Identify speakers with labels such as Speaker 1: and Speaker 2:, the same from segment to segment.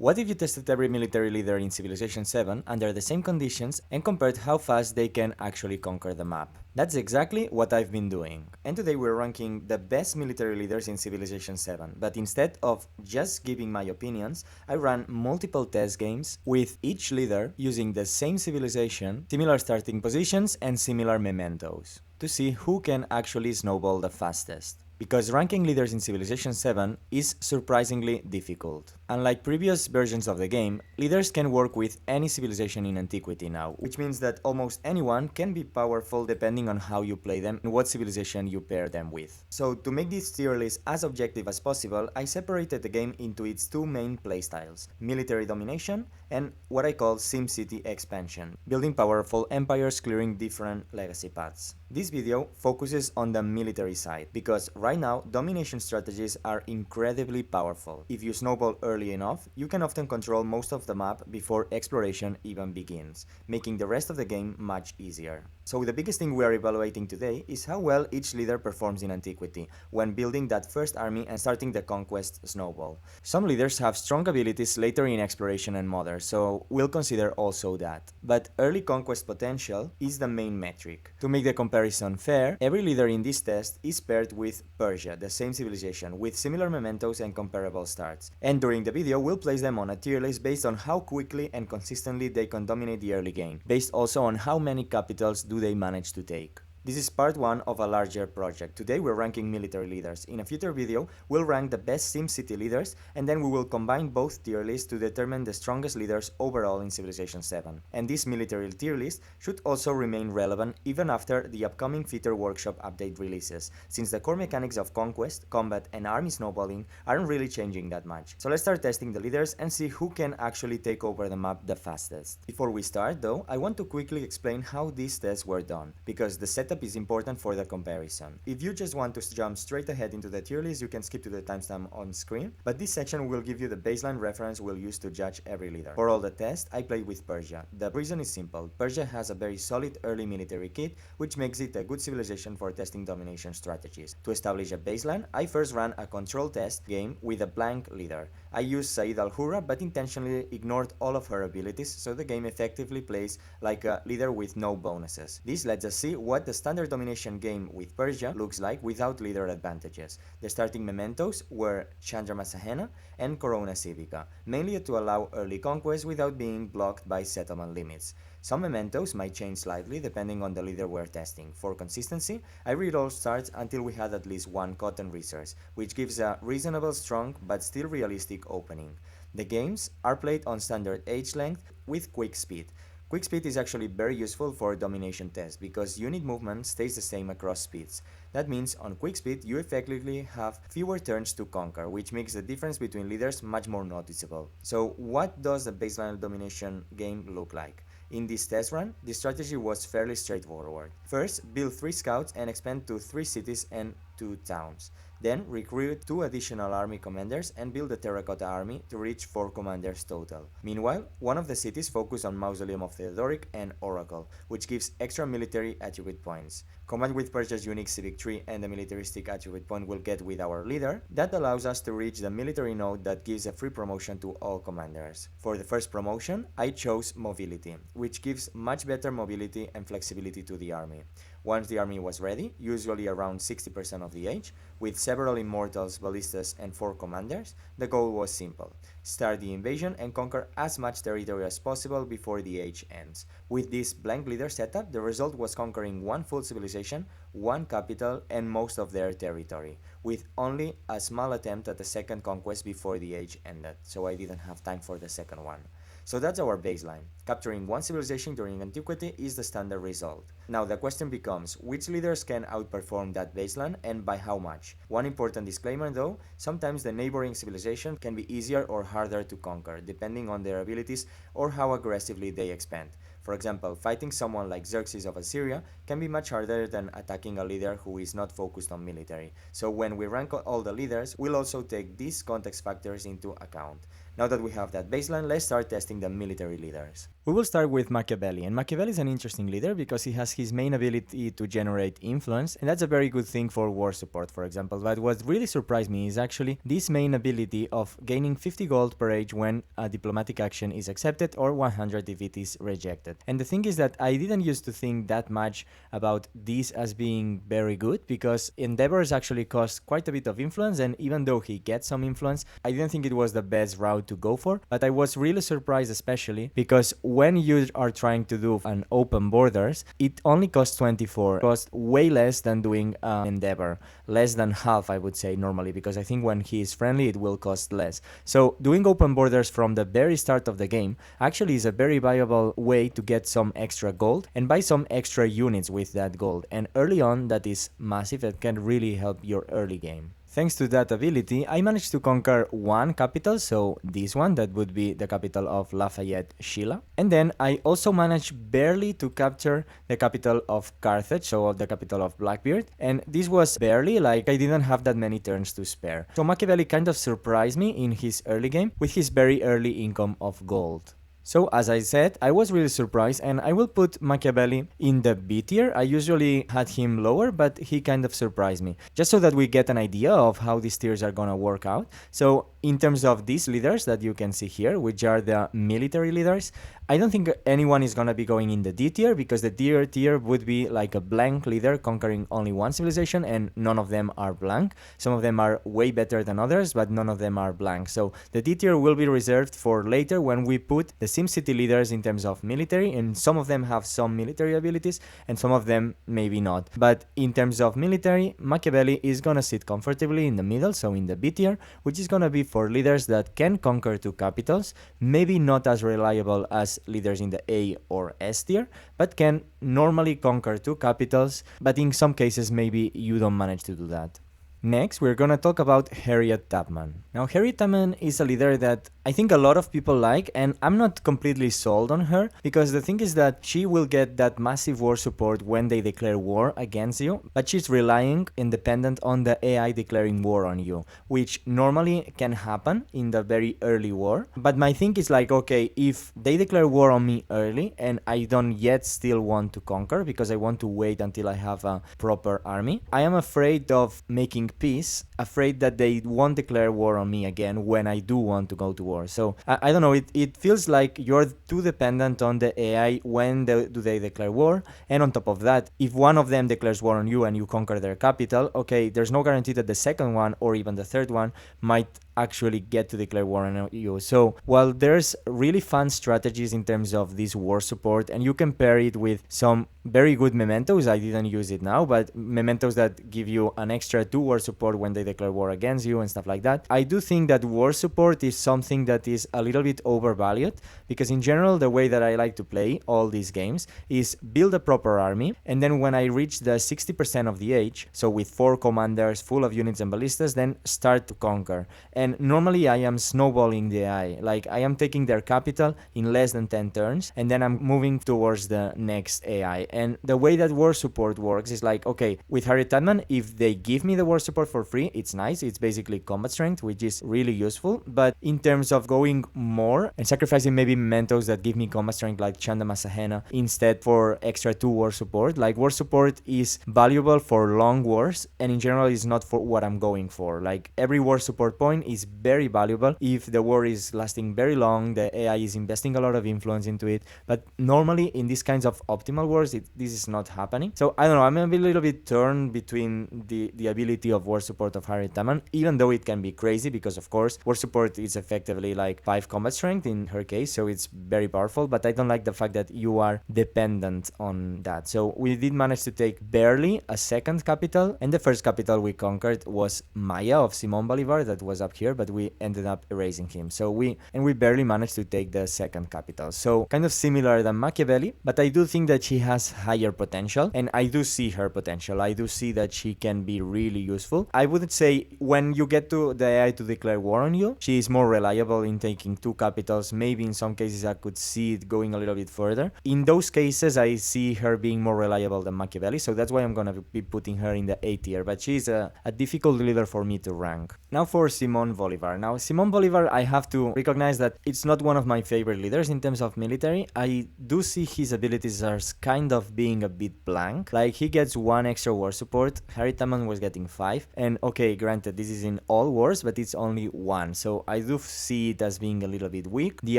Speaker 1: What if you tested every military leader in Civilization VII under the same conditions and compared how fast they can actually conquer the map? That's exactly what I've been doing. And today we're ranking the best military leaders in Civilization VII, but instead of just giving my opinions, I ran multiple test games with each leader using the same civilization, similar starting positions, and similar mementos to see who can actually snowball the fastest. Because ranking leaders in Civilization VII is surprisingly difficult. Unlike previous versions of the game, leaders can work with any civilization in antiquity now, which means that almost anyone can be powerful depending on how you play them and what civilization you pair them with. So to make this tier list as objective as possible, I separated the game into its two main playstyles, military domination and what I call SimCity expansion, building powerful empires clearing different legacy paths. This video focuses on the military side, because right now domination strategies are incredibly powerful. If you snowball early enough, you can often control most of the map before exploration even begins, making the rest of the game much easier. So the biggest thing we are evaluating today is how well each leader performs in antiquity when building that first army and starting the conquest snowball. Some leaders have strong abilities later in exploration and modern, so we'll consider also that. But early conquest potential is the main metric. To make the comparison fair, every leader in this test is paired with Persia, the same civilization, with similar mementos and comparable starts. And during the video, we'll place them on a tier list based on how quickly and consistently they can dominate the early game, based also on how many capitals do they manage to take. This is part 1 of a larger project. Today we're ranking military leaders. In a future video, we'll rank the best SimCity leaders, and then we will combine both tier lists to determine the strongest leaders overall in Civilization VII. And this military tier list should also remain relevant even after the upcoming Feature Workshop update releases, since the core mechanics of conquest, combat, and army snowballing aren't really changing that much. So let's start testing the leaders and see who can actually take over the map the fastest. Before we start though, I want to quickly explain how these tests were done, because the setup is important for the comparison. If you just want to jump straight ahead into the tier list, you can skip to the timestamp on screen, but this section will give you the baseline reference we'll use to judge every leader. For all the tests, I played with Persia. The reason is simple. Persia has a very solid early military kit, which makes it a good civilization for testing domination strategies. To establish a baseline, I first ran a control test game with a blank leader. I used Sayyida Al-Hurra, but intentionally ignored all of her abilities, so the game effectively plays like a leader with no bonuses. This lets us see what the standard domination game with Persia looks like without leader advantages. The starting mementos were Chandramasahena and Corona Civica, mainly to allow early conquest without being blocked by settlement limits. Some mementos might change slightly depending on the leader we're testing. For consistency, I read all starts until we had at least one cotton resource, which gives a reasonable strong but still realistic opening. The games are played on standard age length with quick speed. Quick speed is actually very useful for domination tests because unit movement stays the same across speeds. That means on quick speed you effectively have fewer turns to conquer, which makes the difference between leaders much more noticeable. So what does the baseline domination game look like? In this test run, the strategy was fairly straightforward. First, build 3 scouts and expand to 3 cities and 2 towns. Then recruit 2 additional army commanders and build a terracotta army to reach 4 commanders total. Meanwhile, one of the cities focused on Mausoleum of Theodoric and Oracle, which gives extra military attribute points. Combined with Persia's unique civic tree and the militaristic attribute point we'll get with our leader, that allows us to reach the military node that gives a free promotion to all commanders. For the first promotion, I chose mobility, which gives much better mobility and flexibility to the army. Once the army was ready, usually around 60% of the age, with several immortals, ballistas, and 4 commanders, the goal was simple. Start the invasion and conquer as much territory as possible before the age ends. With this blank leader setup, the result was conquering 1 full civilization, 1 capital, and most of their territory, with only a small attempt at the second conquest before the age ended, so I didn't have time for the second one. So that's our baseline. Capturing 1 civilization during antiquity is the standard result. Now the question becomes, which leaders can outperform that baseline and by how much? One important disclaimer though, sometimes the neighboring civilization can be easier or harder to conquer, depending on their abilities or how aggressively they expand. For example, fighting someone like Xerxes of Assyria can be much harder than attacking a leader who is not focused on military. So when we rank all the leaders, we'll also take these context factors into account. Now that we have that baseline, let's start testing the military leaders. We will start with Machiavelli, and Machiavelli is an interesting leader because he has his main ability to generate influence, and that's a very good thing for war support, for example. But what really surprised me is actually this main ability of gaining 50 gold per age when a diplomatic action is accepted or 100 if it is rejected. And the thing is that I didn't used to think that much about this as being very good, because endeavors actually cost quite a bit of influence, and even though he gets some influence, I didn't think it was the best route to go for. But I was really surprised, especially because when you are trying to do an open borders, it only costs 24. It costs way less than doing an endeavor, less than half, I would say, normally, because I think when he is friendly it will cost less. So doing open borders from the very start of the game actually is a very viable way to get some extra gold and buy some extra units with that gold, and early on that is massive. It can really help your early game. Thanks to that ability, I managed to conquer one capital, so this one, that would be the capital of Lafayette, Sheila. And then I also managed barely to capture the capital of Carthage, so the capital of Blackbeard. And this was barely, like I didn't have that many turns to spare. So Machiavelli kind of surprised me in his early game with his very early income of gold. So as I said, I was really surprised, and I will put Machiavelli in the B tier. I usually had him lower, but he kind of surprised me, just so that we get an idea of how these tiers are gonna work out. So in terms of these leaders that you can see here, which are the military leaders, I don't think anyone is gonna be going in the D tier, because the D tier would be like a blank leader conquering only one civilization, and none of them are blank. Some of them are way better than others, but none of them are blank. So the D tier will be reserved for later when we put the SimCity leaders in terms of military, and some of them have some military abilities and some of them maybe not. But in terms of military, Machiavelli is gonna sit comfortably in the middle, so in the B tier, which is gonna be for leaders that can conquer two capitals, maybe not as reliable as leaders in the A or S tier, but can normally conquer two capitals, but in some cases maybe you don't manage to do that. Next, we're gonna talk about Harriet Tubman. Now, Harriet Tubman is a leader that I think a lot of people like, and I'm not completely sold on her, because the thing is that she will get that massive war support when they declare war against you, but she's relying and dependent on the AI declaring war on you, which normally can happen in the very early war. But my thing is like, okay, if they declare war on me early and I don't yet still want to conquer because I want to wait until I have a proper army, I am afraid of making peace, afraid that they won't declare war on me again when I do want to go to war. So I don't know, it feels like you're too dependent on the AI when do they declare war, and on top of that, if one of them declares war on you and you conquer their capital, okay, there's no guarantee that the second one or even the third one might actually get to declare war on you. So while there's really fun strategies in terms of this war support, and you can pair it with some very good mementos, I didn't use it now, but mementos that give you an extra 2 war support when they declare war against you and stuff like that, I do think that war support is something that is a little bit overvalued, because in general the way that I like to play all these games is build a proper army, and then when I reach the 60% of the age, so with 4 commanders full of units and ballistas, then start to conquer. And normally I am snowballing the AI, like I am taking their capital in less than 10 turns, and then I'm moving towards the next AI. And the way that war support works is like, okay, with Harriet Tubman, if they give me the war support for free, it's nice, it's basically combat strength, which is really useful. But in terms of going more and sacrificing maybe mementos that give me combat strength like Chanda Masahena instead for extra 2 war support, like war support is valuable for long wars, and in general is not for what I'm going for. Like every war support point is very valuable if the war is lasting very long, the AI is investing a lot of influence into it, but normally in these kinds of optimal wars this is not happening. So I don't know, I'm a little bit torn between the ability of war support of Harriet Tubman, even though it can be crazy, because of course war support is effectively like 5 combat strength in her case, so it's very powerful, but I don't like the fact that you are dependent on that. So we did manage to take barely a second capital, and the first capital we conquered was Maya of Simon Bolivar, that was up here, but we ended up erasing him. So we barely managed to take the second capital. So kind of similar than Machiavelli, but I do think that she has higher potential, and I do see her potential. I do see that she can be really useful. I wouldn't say when you get to the AI to declare war on you, she is more reliable in taking 2 capitals. Maybe in some cases I could see it going a little bit further. In those cases I see her being more reliable than Machiavelli, so that's why I'm gonna be putting her in the A tier, but she's a difficult leader for me to rank. Now for Simon Simon Bolivar. Now, Simon Bolivar, I have to recognize that it's not one of my favorite leaders in terms of military. I do see his abilities as kind of being a bit blank. Like, he gets 1 extra war support, Harriet Tubman was getting 5, and okay, granted, this is in all wars, but it's only 1, so I do see it as being a little bit weak. The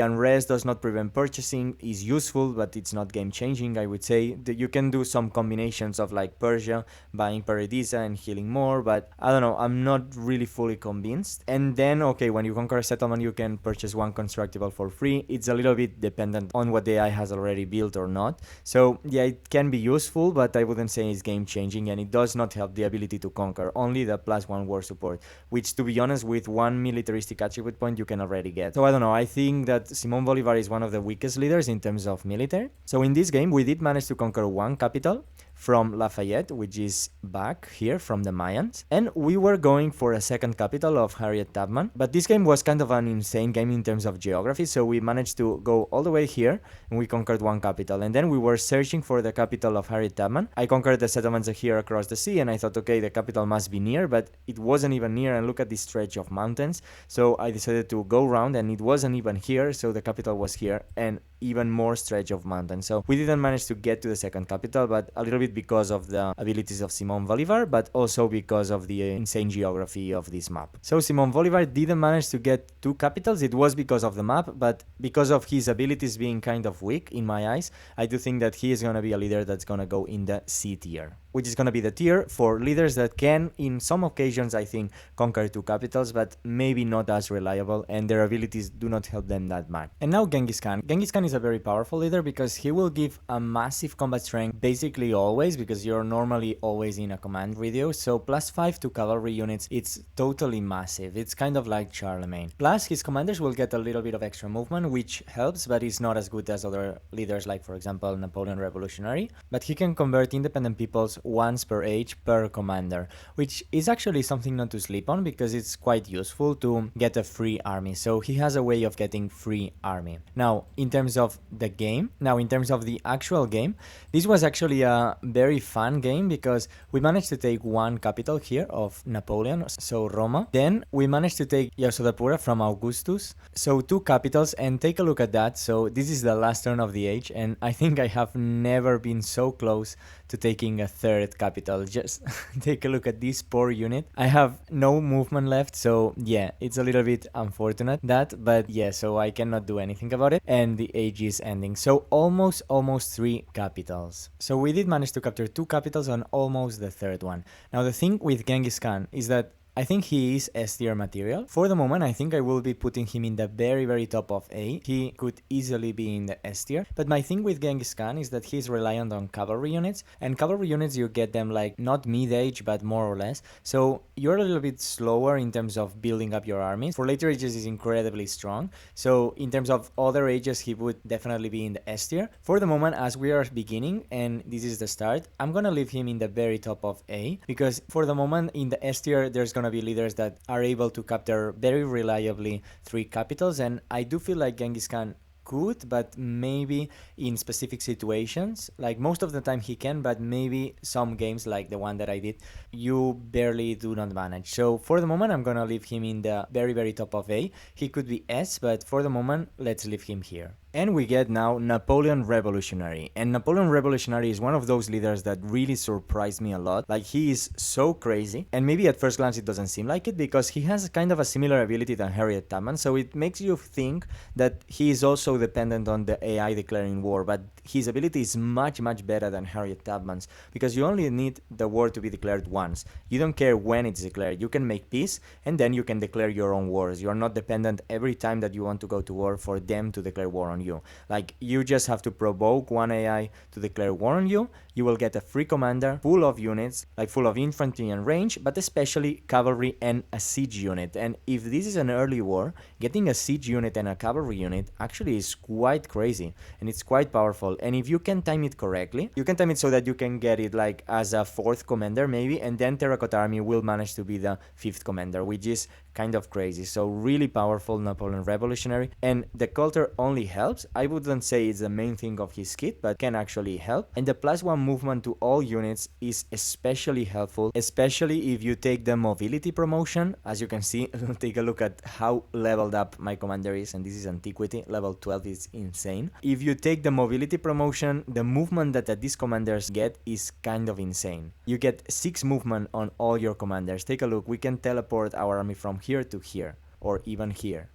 Speaker 1: unrest does not prevent purchasing, is useful, but it's not game changing, I would say. You can do some combinations of like Persia, buying Paradisa and healing more, but I don't know, I'm not really fully convinced. And then, okay, when you conquer a settlement, you can purchase 1 constructible for free. It's a little bit dependent on what the AI has already built or not. So yeah, it can be useful, but I wouldn't say it's game changing, and it does not help the ability to conquer, only the +1 war support, which, to be honest, with 1 militaristic attribute point you can already get. So I don't know, I think that Simon Bolivar is one of the weakest leaders in terms of military. So in this game, we did manage to conquer 1 capital from Lafayette, which is back here from the Mayans, and we were going for a 2nd capital of Harriet Tubman, but this game was kind of an insane game in terms of geography, so we managed to go all the way here and we conquered 1 capital, and then we were searching for the capital of Harriet Tubman. I conquered the settlements here across the sea, and I thought, okay, the capital must be near, but it wasn't even near, and look at this stretch of mountains. So I decided to go around, and it wasn't even here, so the capital was here, and even more stretch of mountains. So we didn't manage to get to the 2nd capital, but a little bit because of the abilities of Simon Bolivar, but also because of the insane geography of this map. So Simon Bolivar didn't manage to get 2 capitals. It was because of the map, but because of his abilities being kind of weak in my eyes, I do think that he is going to be a leader that's going to go in the C tier, which is going to be the tier for leaders that can, in some occasions, I think, conquer 2 capitals, but maybe not as reliable, and their abilities do not help them that much. And now Gengis Khan. Gengis Khan is a very powerful leader because he will give a massive combat strength basically always, because you're normally always in a command radio, so +5 to cavalry units, it's totally massive. It's kind of like Charlemagne. Plus, his commanders will get a little bit of extra movement, which helps, but it's not as good as other leaders like, for example, Napoleon Revolutionary. But he can convert independent peoples once per age per commander, which is actually something not to sleep on because it's quite useful to get a free army. So he has a way of getting free army. Now, in terms of the game, in terms of the actual game, this was actually a very fun game because we managed to take 1 capital here of Napoleon, so Roma. Then we managed to take Ursa Ryan from Augustus, so 2 capitals, and take a look at that. So this is the last turn of the age, and I think I have never been so close to taking a 3rd capital. Just take a look at this poor unit. I have no movement left, so yeah, it's a little bit unfortunate but yeah, so I cannot do anything about it, and the age is ending. So almost 3 capitals. So we did manage to capture 2 capitals on almost the 3rd one. Now the thing with Gengis Khan is that I think he is S tier material. For the moment, I think I will be putting him in the very, very top of A. He could easily be in the S tier. But my thing with Gengis Khan is that he's reliant on cavalry units. And cavalry units, you get them like not mid-age, but more or less. So you're a little bit slower in terms of building up your armies. For later ages, he's incredibly strong. So in terms of other ages, he would definitely be in the S tier. For the moment, as we are beginning, and this is the start, I'm gonna leave him in the very top of A. Because for the moment, in the S tier, there's gonna be leaders that are able to capture very reliably 3 capitals, and I do feel like Gengis Khan could, but maybe in specific situations. Like most of the time he can, but maybe some games like the one that I did, you barely do not manage. So for the moment, I'm gonna leave him in the very, very top of A. He could be S, but for the moment, let's leave him here. And we get now Napoleon Revolutionary. And Napoleon Revolutionary is one of those leaders that really surprised me a lot. Like, he is so crazy. And maybe at first glance it doesn't seem like it because he has kind of a similar ability than Harriet Tubman. So it makes you think that he is also dependent on the AI declaring war. But his ability is much, much better than Harriet Tubman's because you only need the war to be declared once. You don't care when it's declared. You can make peace and then you can declare your own wars. You are not dependent every time that you want to go to war for them to declare war on you. Like, you just have to provoke one AI to declare war on you. You will get a free commander full of units, like full of infantry and range, but especially cavalry and a siege unit. And if this is an early war, getting a siege unit and a cavalry unit actually is quite crazy and it's quite powerful. And if you can time it correctly, you can time it so that you can get it like as a 4th commander maybe, and then Terracotta Army will manage to be the 5th commander, which is kind of crazy. So really powerful Napoleon Revolutionary. And the culture only helps helps. I wouldn't say it's the main thing of his kit, but can actually help. And the +1 movement to all units is especially helpful, especially if you take the mobility promotion. As you can see, take a look at how leveled up my commander is, and this is antiquity. Level 12 is insane. If you take the mobility promotion, the movement that these commanders get is kind of insane. You get 6 movement on all your commanders. Take a look, we can teleport our army from here to here, or even here.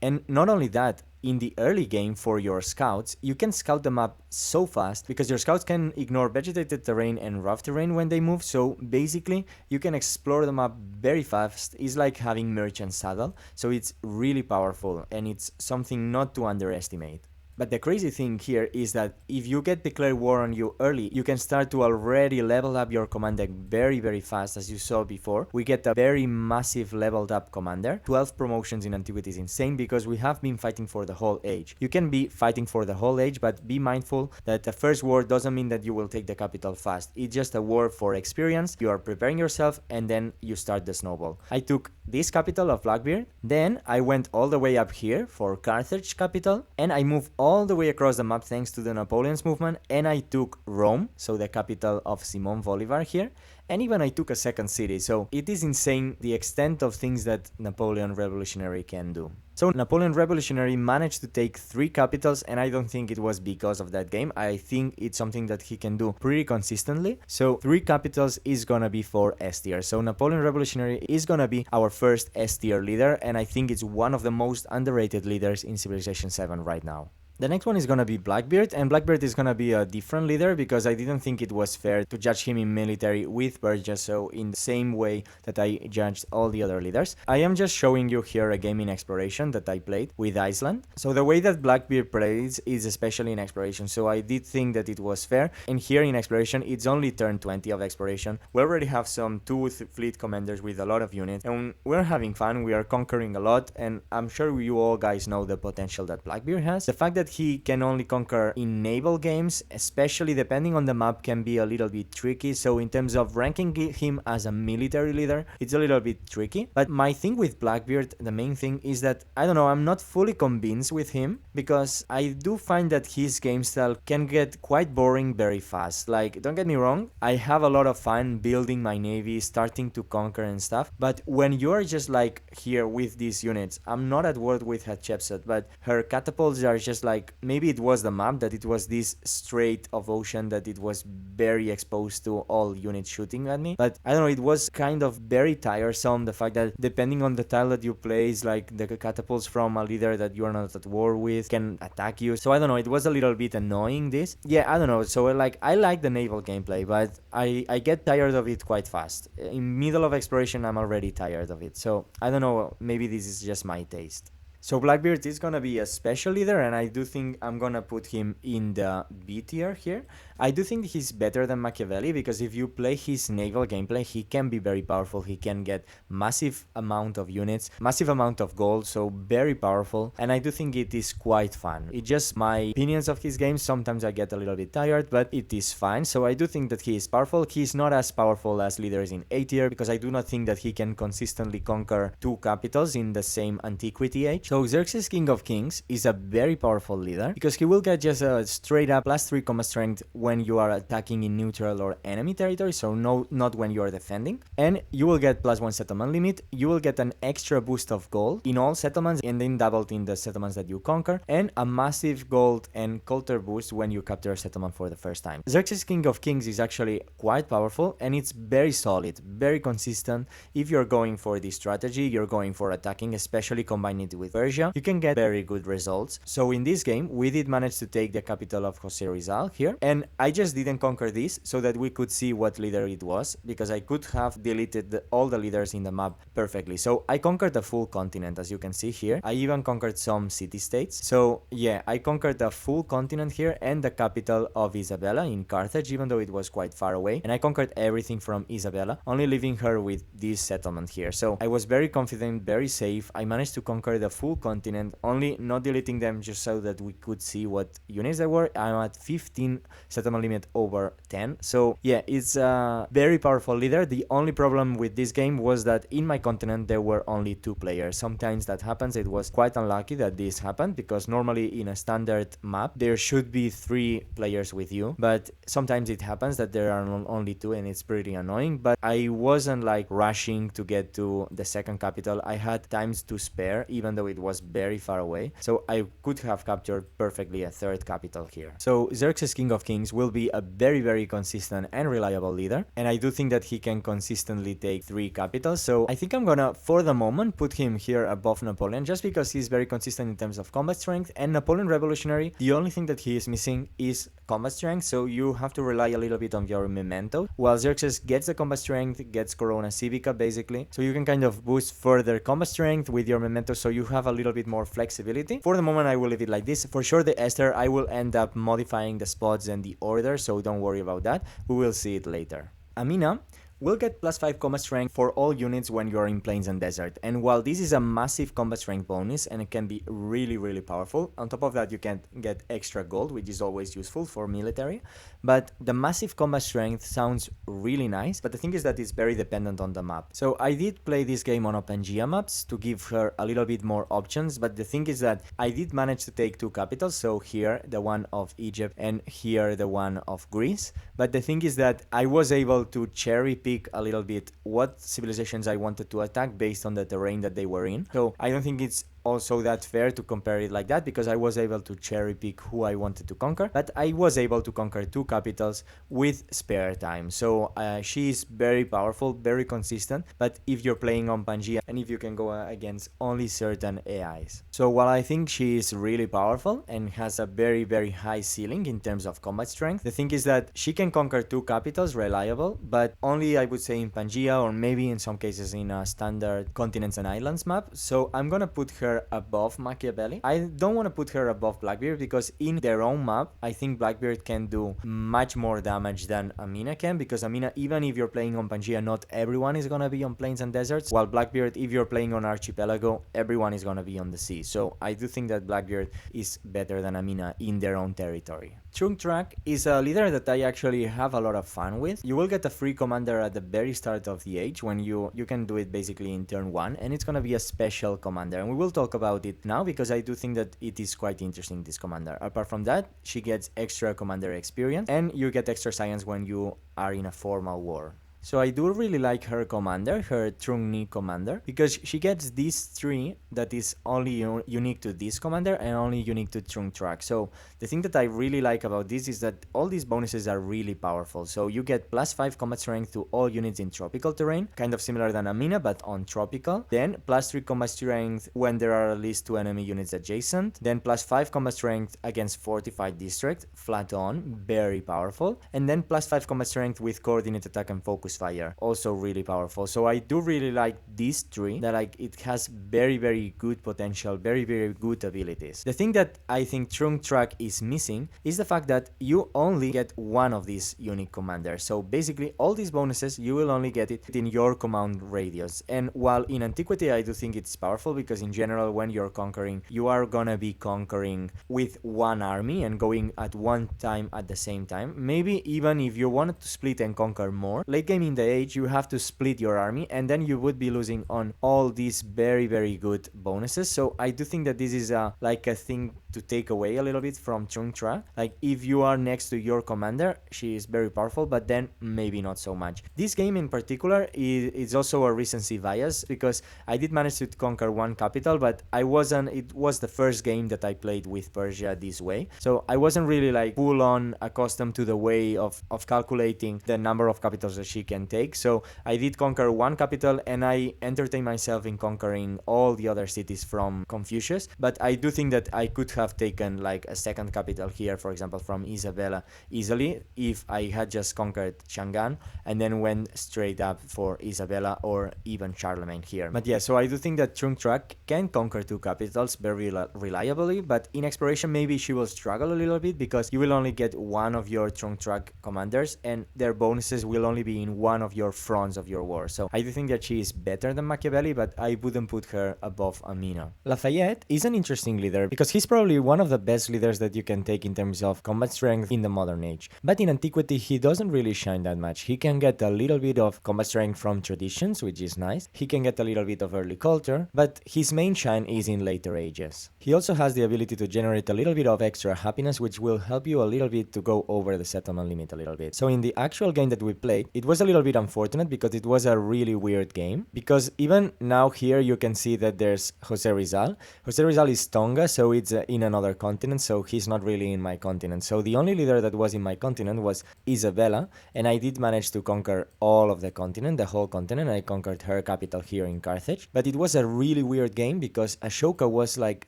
Speaker 1: And not only that, in the early game for your scouts, you can scout them up so fast because your scouts can ignore vegetated terrain and rough terrain when they move, so basically you can explore them up very fast. It's like having merchant saddle, so it's really powerful and it's something not to underestimate. But the crazy thing here is that if you get declared war on you early, you can start to already level up your commander very fast. As you saw before, we get a very massive leveled up commander. 12 promotions in antiquity is insane because we have been fighting for the whole age. You can be fighting for the whole age, but be mindful that the first war doesn't mean that you will take the capital fast. It's just a war for experience. You are preparing yourself and then you start the snowball. I took this capital of Blackbeard, then I went all the way up here for Carthage capital, and I moved all the way across the map thanks to the Napoleon's movement, and I took Rome, so the capital of Simon Bolivar here, and even I took a second city. So it is insane the extent of things that Napoleon Revolutionary can do. So Napoleon Revolutionary managed to take 3 capitals, and I don't think it was because of that game. I think it's something that he can do pretty consistently. So 3 capitals is gonna be for S tier. So Napoleon Revolutionary is gonna be our first S tier leader, and I think it's one of the most underrated leaders in Civilization VII right now. The next one is gonna be Blackbeard, and Blackbeard is gonna be a different leader because I didn't think it was fair to judge him in military with Persia, so in the same way that I judged all the other leaders. I am just showing you here a game in exploration that I played with Iceland. So the way that Blackbeard plays is especially in exploration, so I did think that it was fair. And here in exploration, it's only turn 20 of exploration. We already have some 2 fleet commanders with a lot of units, and we're having fun, we are conquering a lot, and I'm sure you all guys know the potential that Blackbeard has. The fact that he can only conquer in naval games, especially depending on the map, can be a little bit tricky. So in terms of ranking him as a military leader, it's a little bit tricky. But my thing with Blackbeard, the main thing is that, I don't know, I'm not fully convinced with him because I do find that his game style can get quite boring very fast. Like, don't get me wrong, I have a lot of fun building my navy, starting to conquer and stuff, but when you're just like here with these units, I'm not at war with Hatshepsut, but her catapults are just like, maybe it was the map that it was this strait of ocean that it was very exposed to all units shooting at me. But I don't know, it was kind of very tiresome, the fact that depending on the tile that you place, like the catapults from a leader that you are not at war with can attack you. So I don't know, it was a little bit annoying this. Yeah, I don't know, so like I like the naval gameplay, but I get tired of it quite fast. In middle of exploration, I'm already tired of it. So I don't know, maybe this is just my taste. So Blackbeard is gonna be a special leader, and I do think I'm gonna put him in the B tier here. I do think he's better than Machiavelli because if you play his naval gameplay, he can be very powerful. He can get massive amount of units, massive amount of gold, so very powerful. And I do think it is quite fun. It's just my opinions of his games. Sometimes I get a little bit tired, but it is fine. So I do think that he is powerful. He's not as powerful as leaders in A tier because I do not think that he can consistently conquer 2 capitals in the same antiquity age. So Xerxes King of Kings is a very powerful leader because he will get just a straight up +3 combat strength when you are attacking in neutral or enemy territory, so not when you are defending. And you will get +1 settlement limit, you will get an extra boost of gold in all settlements and then doubled in the settlements that you conquer, and a massive gold and culture boost when you capture a settlement for the first time. Xerxes King of Kings is actually quite powerful and it's very solid, very consistent. If you're going for this strategy, you're going for attacking, especially combining it with Persia, you can get very good results. So in this game, we did manage to take the capital of Jose Rizal here, and I just didn't conquer this so that we could see what leader it was, because I could have deleted all the leaders in the map perfectly. So I conquered the full continent, as you can see here. I even conquered some city-states. So yeah, I conquered the full continent here and the capital of Isabella in Carthage, even though it was quite far away. And I conquered everything from Isabella, only leaving her with this settlement here. So I was very confident, very safe. I managed to conquer the full continent, only not deleting them just so that we could see what units there were. I'm at 15 settlements bombardment limit over 10. So yeah, it's a very powerful leader. The only problem with this game was that in my continent there were only 2 players. Sometimes that happens. It was quite unlucky that this happened, because normally in a standard map there should be 3 players with you, but sometimes it happens that there are only 2, and it's pretty annoying. But I wasn't like rushing to get to the second capital. I had times to spare, even though it was very far away, so I could have captured perfectly a third capital here. So Xerxes King of Kings will be a very consistent and reliable leader, and I do think that he can consistently take 3 capitals. So I think I'm gonna, for the moment, put him here above Napoleon, just because he's very consistent in terms of combat strength. And Napoleon Revolutionary, the only thing that he is missing is combat strength, so you have to rely a little bit on your Mementos, while Xerxes gets the combat strength, gets Corona Civica basically, so you can kind of boost further combat strength with your Mementos, so you have a little bit more flexibility. For the moment I will leave it like this. For sure the Esther, I will end up modifying the spots and the order, so don't worry about that, we will see it later. Amina will get +5 combat strength for all units when you are in plains and desert, and while this is a massive combat strength bonus and it can be really powerful, on top of that you can get extra gold, which is always useful for military. But the massive combat strength sounds really nice, but the thing is that it's very dependent on the map. So I did play this game on Pangea maps to give her a little bit more options, but the thing is that I did manage to take 2 capitals, so here the one of Egypt and here the one of Greece. But the thing is that I was able to cherry pick a little bit what civilizations I wanted to attack based on the terrain that they were in. So I don't think it's also that fair to compare it like that, because I was able to cherry pick who I wanted to conquer, but I was able to conquer 2 capitals with spare time. So she is very powerful, very consistent, but if you're playing on Pangea and if you can go against only certain AIs. So while I think she is really powerful and has a very high ceiling in terms of combat strength, the thing is that she can conquer 2 capitals reliable, but only I would say in Pangea, or maybe in some cases in a standard continents and islands map. So I'm gonna put her above Machiavelli. I don't want to put her above Blackbeard, because in their own map I think Blackbeard can do much more damage than Amina can, because Amina, even if you're playing on Pangea, not everyone is gonna be on plains and deserts, while Blackbeard, if you're playing on Archipelago, everyone is gonna be on the sea. So I do think that Blackbeard is better than Amina in their own territory. Trung Trac is a leader that I actually have a lot of fun with. You will get a free commander at the very start of the age, when you can do it basically in turn 1, and it's gonna be a special commander, and we will talk about it now because I do think that it is quite interesting, this commander. Apart from that, she gets extra commander experience, and you get extra science when you are in a formal war. So I do really like her commander, her Trung commander, because she gets these 3 that is only unique to this commander and only unique to Trung Trac. So the thing that I really like about this is that all these bonuses are really powerful. So you get +5 combat strength to all units in tropical terrain, kind of similar than Amina, but on tropical. Then +3 combat strength when there are at least 2 enemy units adjacent. Then +5 combat strength against fortified district, flat on, very powerful. And then +5 combat strength with coordinate attack and focus fire, also really powerful. So I do really like these 3, that like it has very good potential, very good abilities. The thing that I think Trung Trac is missing is the fact that you only get one of these unique commanders. So basically all these bonuses you will only get it in your command radius. And while in Antiquity I do think it's powerful, because in general when you're conquering, you are gonna be conquering with one army and going at one time at the same time. Maybe even if you wanted to split and conquer more, late game in the age you have to split your army, and then you would be losing on all these very good bonuses. So I do think that this is like a thing to take away a little bit from Trung Trac. Like if you are next to your commander, she is very powerful, but then maybe not so much. This game in particular is also a recency bias, because I did manage to conquer 1 capital, but it was the first game that I played with Persia this way, so I wasn't really like full on accustomed to the way of calculating the number of capitals that she can take. So I did conquer 1 capital, and I entertained myself in conquering all the other cities from Confucius, but I do think that I could have taken like a 2nd capital here, for example from Isabella, easily, if I had just conquered Chang'an and then went straight up for Isabella or even Charlemagne here. But yeah, so I do think that Trung Trac can conquer 2 capitals very reliably, but in exploration maybe she will struggle a little bit, because you will only get one of your Trung Trac commanders and their bonuses will only be in one of your fronts of your war. So I do think that she is better than Machiavelli, but I wouldn't put her above Amina. Lafayette is an interesting leader because he's probably one of the best leaders that you can take in terms of combat strength in the modern age. But in antiquity, he doesn't really shine that much. He can get a little bit of combat strength from traditions, which is nice. He can get a little bit of early culture, but his main shine is in later ages. He also has the ability to generate a little bit of extra happiness, which will help you a little bit to go over the settlement limit a little bit. So in the actual game that we played, it was a little bit unfortunate because it was a really weird game. Because even now here you can see that there's Jose Rizal. Jose Rizal is Tonga, so it's in another continent, so he's not really in my continent. So the only leader that was in my continent was Isabella, and I did manage to conquer all of the continent, the whole continent. I conquered her capital here in Carthage. But it was a really weird game because Ashoka was like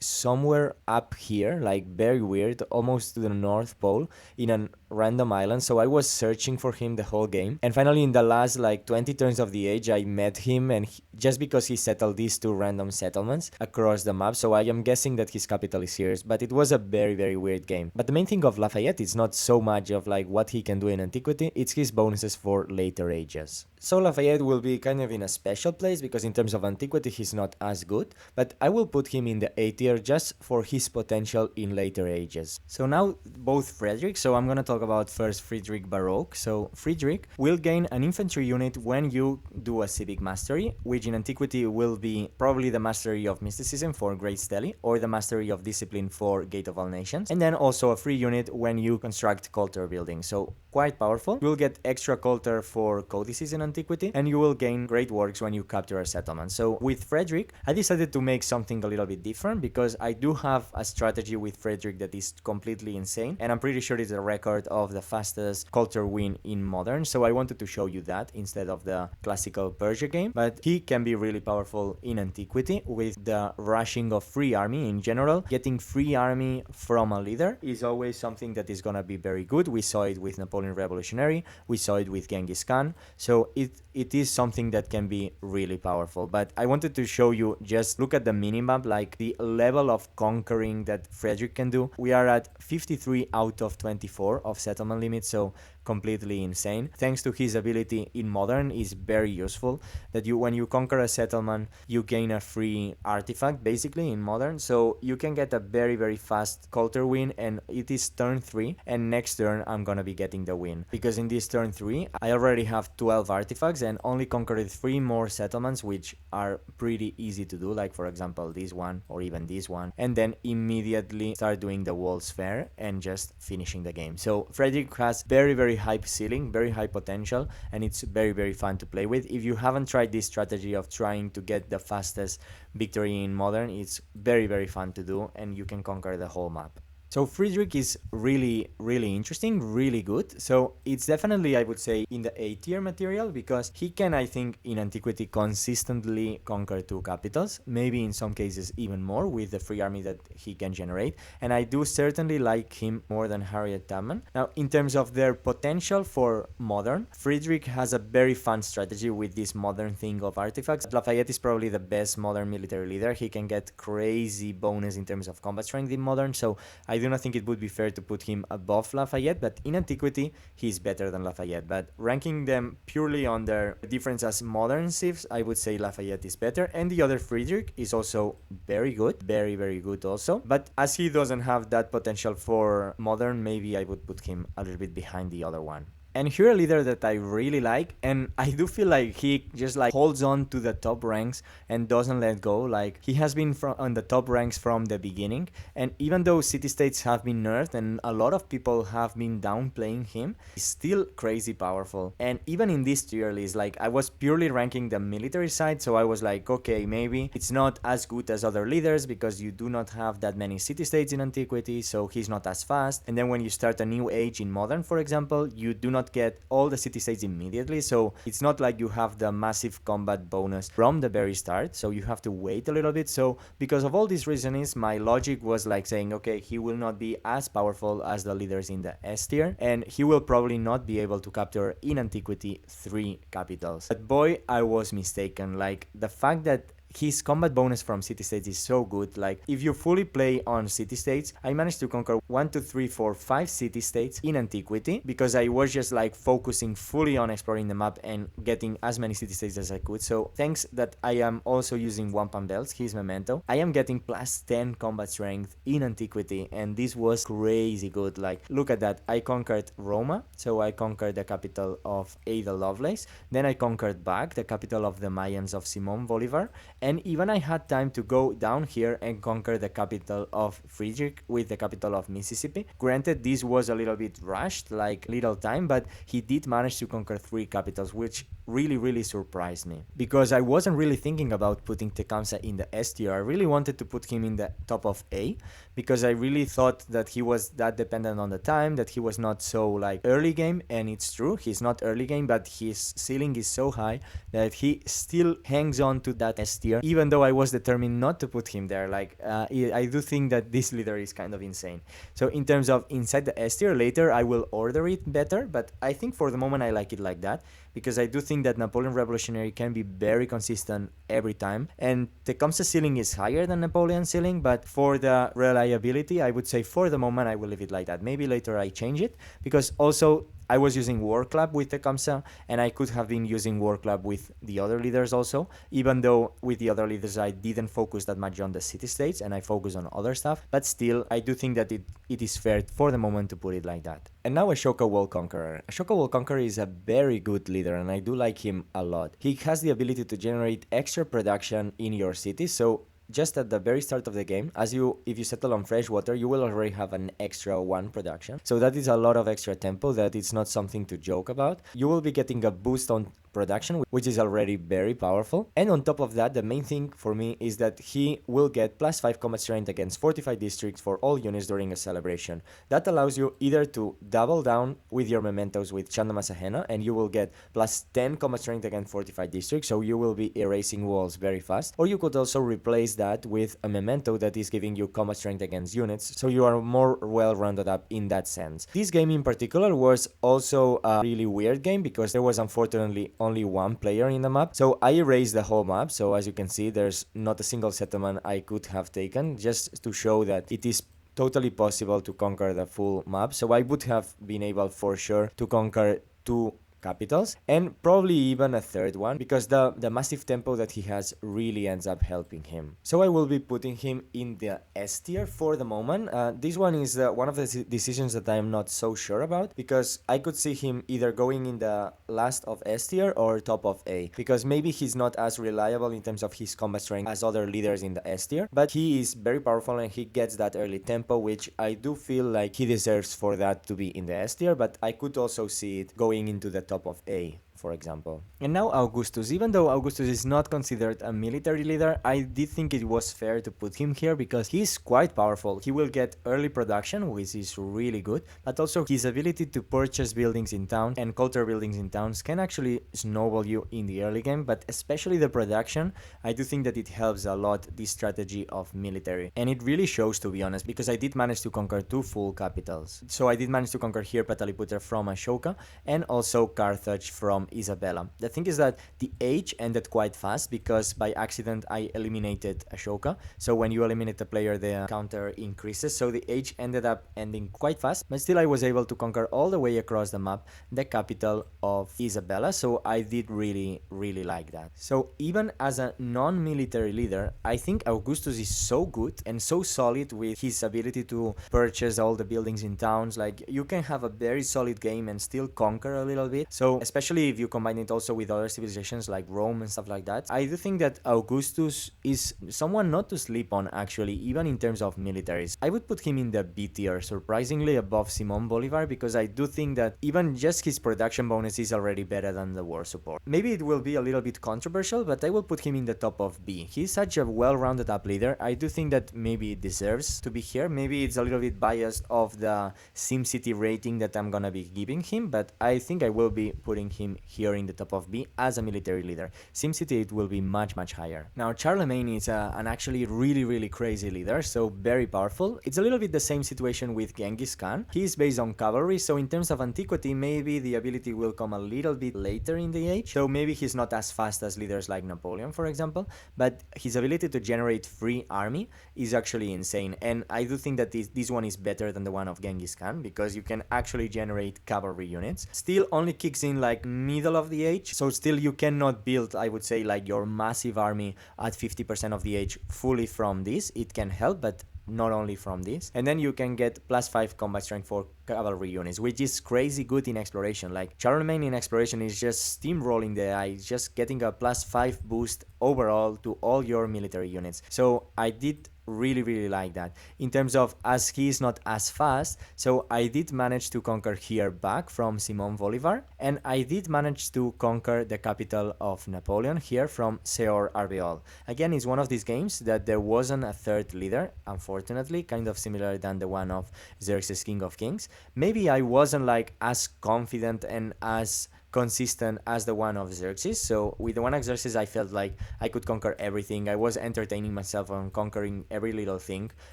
Speaker 1: somewhere up here, like very weird, almost to the North Pole in a random island. So I was searching for him the whole game. And finally in the last like 20 turns of the age, I met him, and just because he settled these two random settlements across the map. So I am guessing that his capital is here. But it was a very, very weird game. But the main thing of Lafayette is not so much of like what he can do in antiquity, it's his bonuses for later ages. So Lafayette will be kind of in a special place because in terms of antiquity he's not as good, but I will put him in the A tier just for his potential in later ages. So now both Friedrich, so I'm gonna talk about first Friedrich Baroque. So Friedrich will gain an infantry unit when you do a civic mastery, which in antiquity will be probably the mastery of mysticism for Great Stele or the mastery of discipline for Gate of All Nations, and then also a free unit when you construct culture building. So quite powerful. You'll get extra culture for codices in antiquity, and you will gain great works when you capture a settlement. So with Frederick, I decided to make something a little bit different because I do have a strategy with Frederick that is completely insane, and I'm pretty sure it's a record of the fastest culture win in modern. So I wanted to show you that instead of the classical Persia game. But he can be really powerful in antiquity with the rushing of free army in general. Getting free army from a leader is always something that is gonna be very good. We saw it with Napoleon Revolutionary, we saw it with Gengis Khan, so it is something that can be really powerful. But I wanted to show you, just look at the minimap, like the level of conquering that Frederick can do. We are at 53 out of 24 of settlement limit, so completely insane. Thanks to his ability in modern is very useful, that you, when you conquer a settlement, you gain a free artifact basically in modern, so you can get a very, very fast culture win, and it is turn 3, and next turn I'm gonna be getting the win, because in this turn 3 I already have 12 artifacts and only conquered 3 more settlements, which are pretty easy to do, like for example this one or even this one, and then immediately start doing the World's Fair and just finishing the game. So Frederick has very, very high ceiling, very high potential, and it's very, very fun to play with. If you haven't tried this strategy of trying to get the fastest victory in modern, it's very, very fun to do, and you can conquer the whole map. So Friedrich is really, really interesting, really good. So it's definitely, I would say, in the A tier material, because he can, I think, in antiquity consistently conquer 2 capitals, maybe in some cases even more with the free army that he can generate. And I do certainly like him more than Harriet Tubman. Now, in terms of their potential for modern, Friedrich has a very fun strategy with this modern thing of artifacts. Lafayette is probably the best modern military leader. He can get crazy bonus in terms of combat strength in modern, so I do not think it would be fair to put him above Lafayette, but in antiquity, he's better than Lafayette. But ranking them purely on their difference as modern civs, I would say Lafayette is better, and the other Friedrich is also very good, very, very good also. But as he doesn't have that potential for modern, maybe I would put him a little bit behind the other one. And here a leader that I really like, and I do feel like he just like holds on to the top ranks and doesn't let go. Like he has been on the top ranks from the beginning, and even though city-states have been nerfed and a lot of people have been downplaying him, he's still crazy powerful. And even in this tier list, like I was purely ranking the military side, so I was like, okay, maybe it's not as good as other leaders because you do not have that many city-states in antiquity, so he's not as fast. And then when you start a new age in modern, for example, you do not get all the city-states immediately, so it's not like you have the massive combat bonus from the very start, so you have to wait a little bit. So because of all these reasons, my logic was like saying, okay, he will not be as powerful as the leaders in the S tier, and he will probably not be able to capture in antiquity 3 capitals. But boy, I was mistaken. Like the fact that his combat bonus from city-states is so good. Like, if you fully play on city-states, I managed to conquer 1, 2, 3, 4, 5 city-states in antiquity because I was just like focusing fully on exploring the map and getting as many city-states as I could. So thanks that I am also using Wampum Belts, his Memento, I am getting plus 10 combat strength in antiquity, and this was crazy good. Like, look at that. I conquered Roma, so I conquered the capital of Ada Lovelace. Then I conquered Bac, the capital of the Mayans of Simon Bolivar, and even I had time to go down here and conquer the capital of Friedrich with the capital of Mississippi. Granted, this was a little bit rushed, like little time, but he did manage to conquer 3 capitals, which really surprised me, because I wasn't really thinking about putting Tecumseh in the S tier. I really wanted to put him in the top of A, because I really thought that he was that dependent on the time, that he was not so like early game, and it's true, he's not early game, but his ceiling is so high that he still hangs on to that S tier, even though I was determined not to put him there. Like, I do think that this leader is kind of insane. So in terms of inside the S tier, later I will order it better, but I think for the moment I like it like that, because I do think that Napoleon Revolutionary can be very consistent every time, and Tecumseh's ceiling is higher than Napoleon's ceiling, but for the reliability, I would say for the moment I will leave it like that. Maybe later I change it, because also I was using War Club with Tecumseh, and I could have been using War Club with the other leaders also, even though with the other leaders I didn't focus that much on the city-states and I focused on other stuff, but still, I do think that it is fair for the moment to put it like that. And now Ashoka World Conqueror. Ashoka World Conqueror is a very good leader, and I do like him a lot. He has the ability to generate extra production in your city, so just at the very start of the game, if you settle on fresh water, you will already have an extra 1 production. So that is a lot of extra tempo, that it's not something to joke about. You will be getting a boost on production, which is already very powerful. And on top of that, the main thing for me is that he will get plus 5 combat strength against fortified districts for all units during a celebration. That allows you either to double down with your mementos with Chanda Masahena, and you will get plus 10 combat strength against fortified districts, so you will be erasing walls very fast. Or you could also replace that with a memento that is giving you combat strength against units, so you are more well rounded up in that sense. This game in particular was also a really weird game, because there was unfortunately only 1 player in the map, so I erased the whole map. So as you can see, there's not a single settlement I could have taken, just to show that it is totally possible to conquer the full map. So I would have been able for sure to conquer 2 capitals, and probably even a 3rd one, because the massive tempo that he has really ends up helping him. So I will be putting him in the S tier for the moment. This one is one of the decisions that I am not so sure about, because I could see him either going in the last of S tier or top of A, because maybe he's not as reliable in terms of his combat strength as other leaders in the S tier, but he is very powerful and he gets that early tempo, which I do feel like he deserves for that to be in the S tier, but I could also see it going into the top of A, for example. And now Augustus. Even though Augustus is not considered a military leader, I did think it was fair to put him here, because he's quite powerful. He will get early production, which is really good, but also his ability to purchase buildings in town and culture buildings in towns can actually snowball you in the early game, but especially the production, I do think that it helps a lot this strategy of military. And it really shows, to be honest, because I did manage to conquer 2 full capitals. So I did manage to conquer here Pataliputra from Ashoka, and also Carthage from Isabella. The thing is that the age ended quite fast, because by accident I eliminated Ashoka. So when you eliminate a player, the counter increases. So the age ended up ending quite fast, but still I was able to conquer all the way across the map the capital of Isabella. So I did really like that. So even as a non-military leader, I think Augustus is so good and so solid with his ability to purchase all the buildings in towns. Like, you can have a very solid game and still conquer a little bit. So especially if you combine it also with other civilizations like Rome and stuff like that, I do think that Augustus is someone not to sleep on, actually, even in terms of militaries. I would put him in the B tier, surprisingly above Simon Bolivar, because I do think that even just his production bonus is already better than the war support. Maybe it will be a little bit controversial, but I will put him in the top of B. He's such a well-rounded up leader. I do think that maybe it deserves to be here. Maybe it's a little bit biased of the SimCity rating that I'm gonna be giving him, but I think I will be putting him here in the top of B as a military leader. SimCity it will be much higher. Now Charlemagne is an actually really crazy leader, so very powerful. It's a little bit the same situation with Gengis Khan. He is based on cavalry, so in terms of antiquity, maybe the ability will come a little bit later in the age, so maybe he's not as fast as leaders like Napoleon, for example, but his ability to generate free army is actually insane, and I do think that this one is better than the one of Genghis Khan, because you can actually generate cavalry units. Still only kicks in like middle of the age, so still you cannot build, I would say, like your massive army at 50% of the age fully from this. It can help, but not only from this. And then you can get +5 combat strength for cavalry units, which is crazy good in exploration. Like Charlemagne in exploration is just steamrolling the AI, just getting a +5 boost overall to all your military units. So I did really like that. In terms of, as he is not as fast, so I did manage to conquer here back from Simon Bolivar, and I did manage to conquer the capital of Napoleon here from Seor Arbeol. Again, it's one of these games that there wasn't a third leader, unfortunately, kind of similar than the one of Xerxes King of Kings. Maybe I wasn't like as confident and as consistent as the one of Xerxes. So with the one of Xerxes, I felt like I could conquer everything. I was entertaining myself on conquering every little thing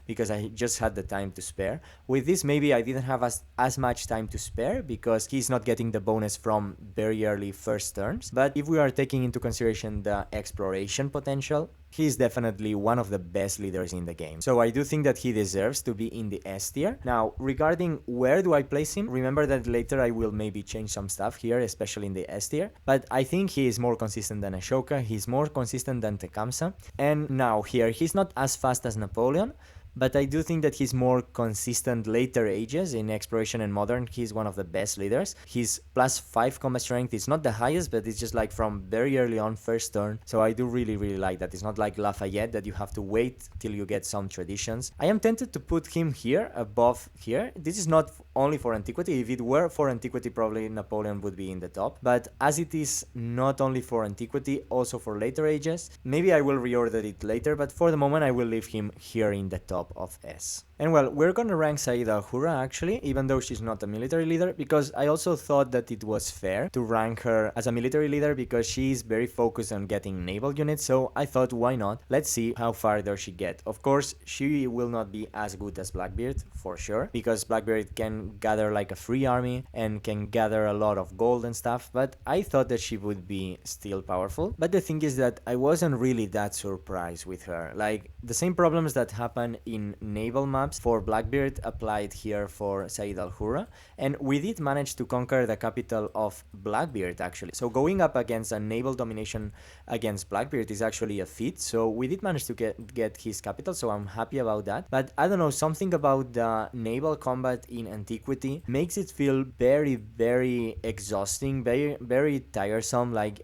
Speaker 1: because I just had the time to spare. With this, maybe I didn't have as much time to spare because he's not getting the bonus from very early first turns. But if we are taking into consideration the exploration potential, he's definitely one of the best leaders in the game. So I do think that he deserves to be in the S tier. Now, regarding where do I place him, remember that later I will maybe change some stuff here, especially in the S tier. But I think he is more consistent than Ashoka, he's more consistent than Tecumseh. And now here, he's not as fast as Napoleon, but I do think that he's more consistent later ages. In exploration and modern, he's one of the best leaders. His +5 combat strength is not the highest, but it's just like from very early on first turn. So I do really like that. It's not like Lafayette that you have to wait till you get some traditions. I am tempted to put him here above here. This is not only for antiquity. If it were for antiquity, probably Napoleon would be in the top. But as it is not only for antiquity, also for later ages, maybe I will reorder it later, but for the moment I will leave him here in the top of S. And well, we're gonna rank Sayyida Al-Hurra actually, even though she's not a military leader, because I also thought that it was fair to rank her as a military leader because she's very focused on getting naval units, so I thought, why not? Let's see how far does she get. Of course, she will not be as good as Blackbeard, for sure, because Blackbeard can gather like a free army and can gather a lot of gold and stuff, but I thought that she would be still powerful. But the thing is that I wasn't really that surprised with her. Like, the same problems that happen in naval maps for Blackbeard applied here for Sayyida Al-Hurra, and we did manage to conquer the capital of Blackbeard actually. So going up against a naval domination against Blackbeard is actually a feat, so we did manage to get his capital, so I'm happy about that. But I don't know, something about the naval combat in antiquity makes it feel very exhausting, very tiresome. Like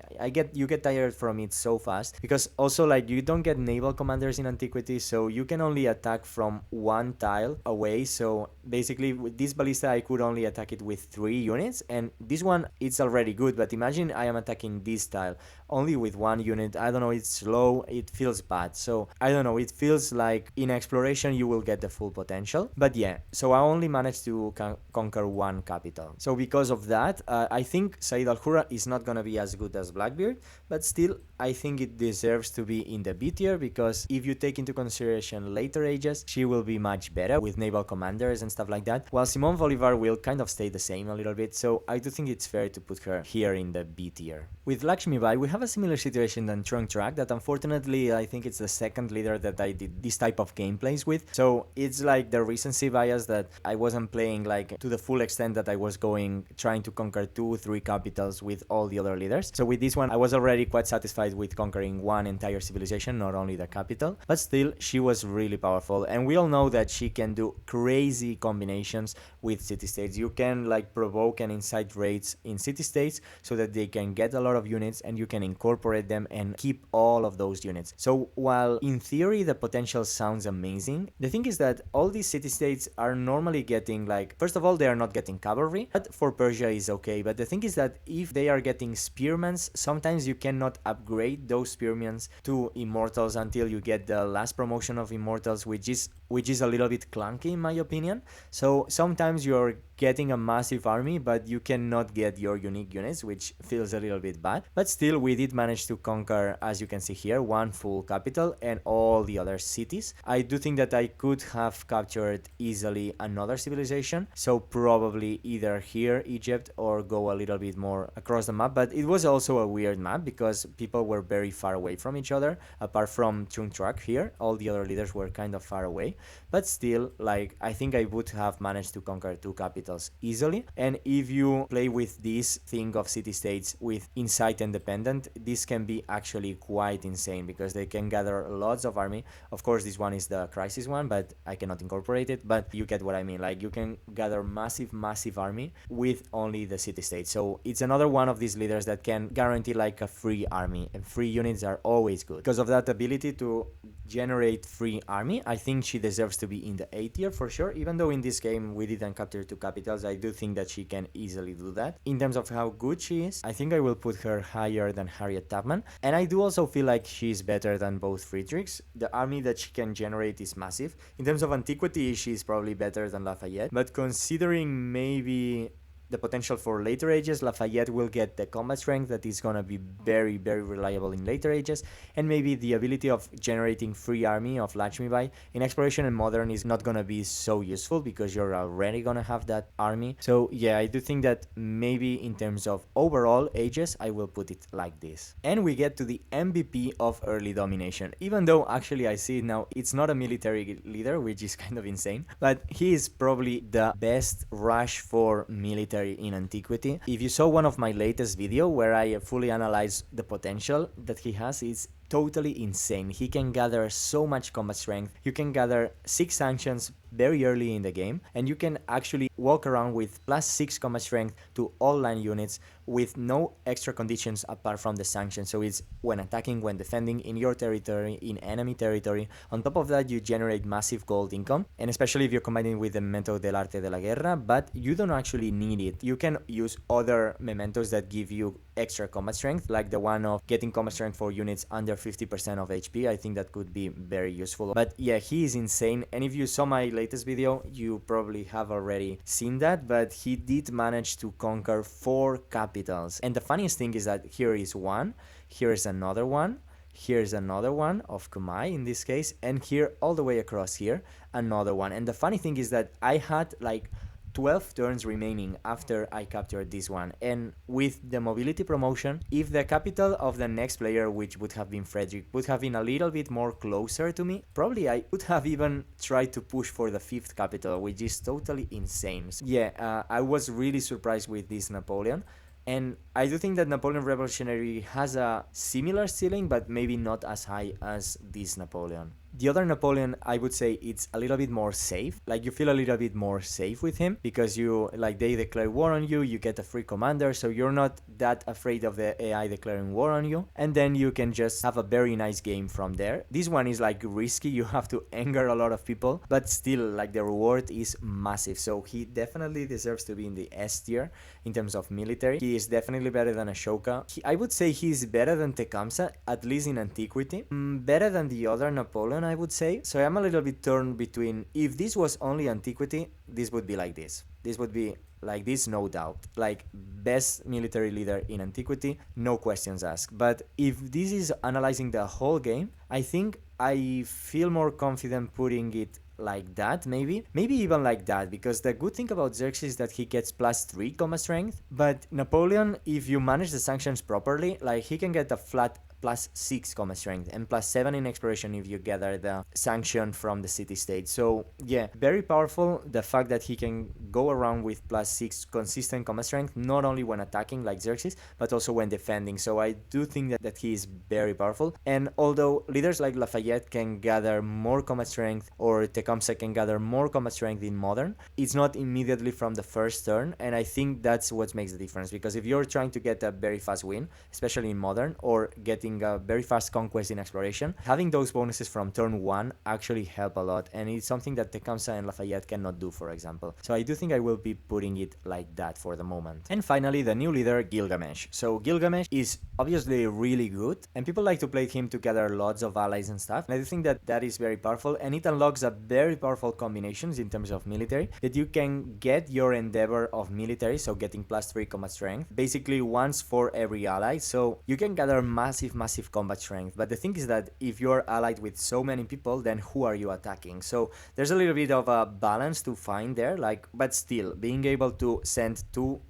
Speaker 1: you get tired from it so fast, because also like you don't get naval commanders in antiquity, so you can only attack from one tile away. So basically with this ballista I could only attack it with 3 units, and this one it's already good, but imagine I am attacking this tile only with 1 unit. I don't know, it's slow, it feels bad. So I don't know, it feels like in exploration you will get the full potential. But yeah, so I only managed to conquer 1 capital. So because of that, I think Sayyida Al-Hurra is not gonna be as good as Blackbeard, but still I think it deserves to be in the B tier, because if you take into consideration later ages, she will be much better with naval commanders and stuff like that, while Simon Bolivar will kind of stay the same a little bit. So I do think it's fair to put her here in the B tier. With Lakshmibai, we have a similar situation than Trung Trac, that unfortunately I think it's the second leader that I did this type of gameplays with. So it's like the recency bias that I wasn't playing like to the full extent that I was trying to conquer 2-3 capitals with all the other leaders. So with this one I was already quite satisfied with conquering 1 entire civilization, not only the capital, but still she was really powerful, and we all know that she can do crazy combinations with city-states. You can like provoke and incite raids in city-states so that they can get a lot of units, and you can incorporate them and keep all of those units. So while in theory the potential sounds amazing, the thing is that all these city-states are normally getting like, first of all, they are not getting cavalry, but for Persia is okay. But the thing is that if they are getting spearmen, sometimes you cannot upgrade those spearmen to immortals until you get the last promotion of immortals, which is a little bit clunky in my opinion. So sometimes you're getting a massive army, but you cannot get your unique units, which feels a little bit bad. But still, we did manage to conquer, as you can see here, one full capital and all the other cities. I do think that I could have captured easily another civilization, so probably either here, Egypt, or go a little bit more across the map. But it was also a weird map because people were very far away from each other. Apart from Trung Trac here, all the other leaders were kind of far away. But still, like, I think I would have managed to conquer two capitals easily. And if you play with this thing of city-states with Insight Independent, this can be actually quite insane because they can gather lots of army. Of course, this one is the crisis one, but I cannot incorporate it. But you get what I mean. Like, you can gather massive army with only the city-states. So it's another one of these leaders that can guarantee like a free army, and free units are always good. Because of that ability to generate free army, I think she deserves to be in the A tier for sure. Even though in this game we didn't capture two capitals, I do think that she can easily do that. In terms of how good she is, I think I will put her higher than Harriet Tubman. And I do also feel like she's better than both Friedrichs. The army that she can generate is massive. In terms of antiquity, she's probably better than Lafayette. But considering maybe the potential for later ages, Lafayette will get the combat strength that is gonna be very reliable in later ages, and maybe the ability of generating free army of Lakshmibai in exploration and modern is not gonna be so useful because you're already gonna have that army. So yeah, I do think that maybe in terms of overall ages, I will put it like this. And we get to the MVP of early domination. Even though actually I see it now, it's not a military leader, which is kind of insane, but he is probably the best rush for military in antiquity. If you saw one of my latest video where I fully analyze the potential that he has, it's totally insane. He can gather so much combat strength. You can gather 6 sanctions very early in the game, and you can actually walk around with +6 combat strength to all line units with no extra conditions apart from the sanctions. So it's when attacking, when defending, in your territory, in enemy territory. On top of that, you generate massive gold income, and especially if you're combining with the Memento del Arte de la Guerra, but you don't actually need it. You can use other mementos that give you extra combat strength, like the one of getting combat strength for units under 50% of HP. I think that could be very useful. But yeah, he is insane, and if you saw my latest video, you probably have already seen that, but he did manage to conquer 4 capitals. And the funniest thing is that here is one, here is another one, here's another one of Kumai in this case, and here all the way across here, another one. And the funny thing is that I had like 12 turns remaining after I captured this one, and with the mobility promotion, if the capital of the next player, which would have been Frederick, would have been a little bit more closer to me, probably I would have even tried to push for the 5th capital, which is totally insane. So yeah, I was really surprised with this Napoleon. And I do think that Napoleon Revolutionary has a similar ceiling, but maybe not as high as this Napoleon. The other Napoleon, I would say it's a little bit more safe. Like, you feel a little bit more safe with him because they declare war on you, you get a free commander, so you're not that afraid of the AI declaring war on you, and then you can just have a very nice game from there. This one is like risky, you have to anger a lot of people, but still, like, the reward is massive, so he definitely deserves to be in the S tier in terms of military. He is definitely better than Ashoka. I would say he's better than Tecumseh, at least in antiquity. Better than the other Napoleon, I would say. So I'm a little bit torn between, if this was only antiquity, this would be like this. This would be like this, no doubt. Like, best military leader in antiquity, no questions asked. But if this is analyzing the whole game, I think I feel more confident putting it like that, maybe even like that, because the good thing about Xerxes is that he gets +3 combat strength, but Napoleon, if you manage the sanctions properly, like, he can get a flat +6 combat strength and +7 in exploration if you gather the sanction from the city-state. So yeah, very powerful. The fact that he can go around with +6 consistent combat strength, not only when attacking like Xerxes, but also when defending. So I do think that he is very powerful. And although leaders like Lafayette can gather more combat strength, or Tecumseh can gather more combat strength in modern, it's not immediately from the first turn. And I think that's what makes the difference, because if you're trying to get a very fast win, especially in modern, or getting a very fast conquest in exploration, having those bonuses from turn 1 actually help a lot, and it's something that Tecumseh and Lafayette cannot do, for example. So I do think I will be putting it like that for the moment. And finally, the new leader, Gilgamesh. So Gilgamesh is obviously really good, and people like to play him to gather lots of allies and stuff. And I do think that that is very powerful, and it unlocks a very powerful combinations in terms of military, that you can get your endeavor of military, so getting +3 combat strength, basically once for every ally, so you can gather massive combat strength. But the thing is that if you're allied with so many people, then who are you attacking? So there's a little bit of a balance to find there, like, but still being able to send two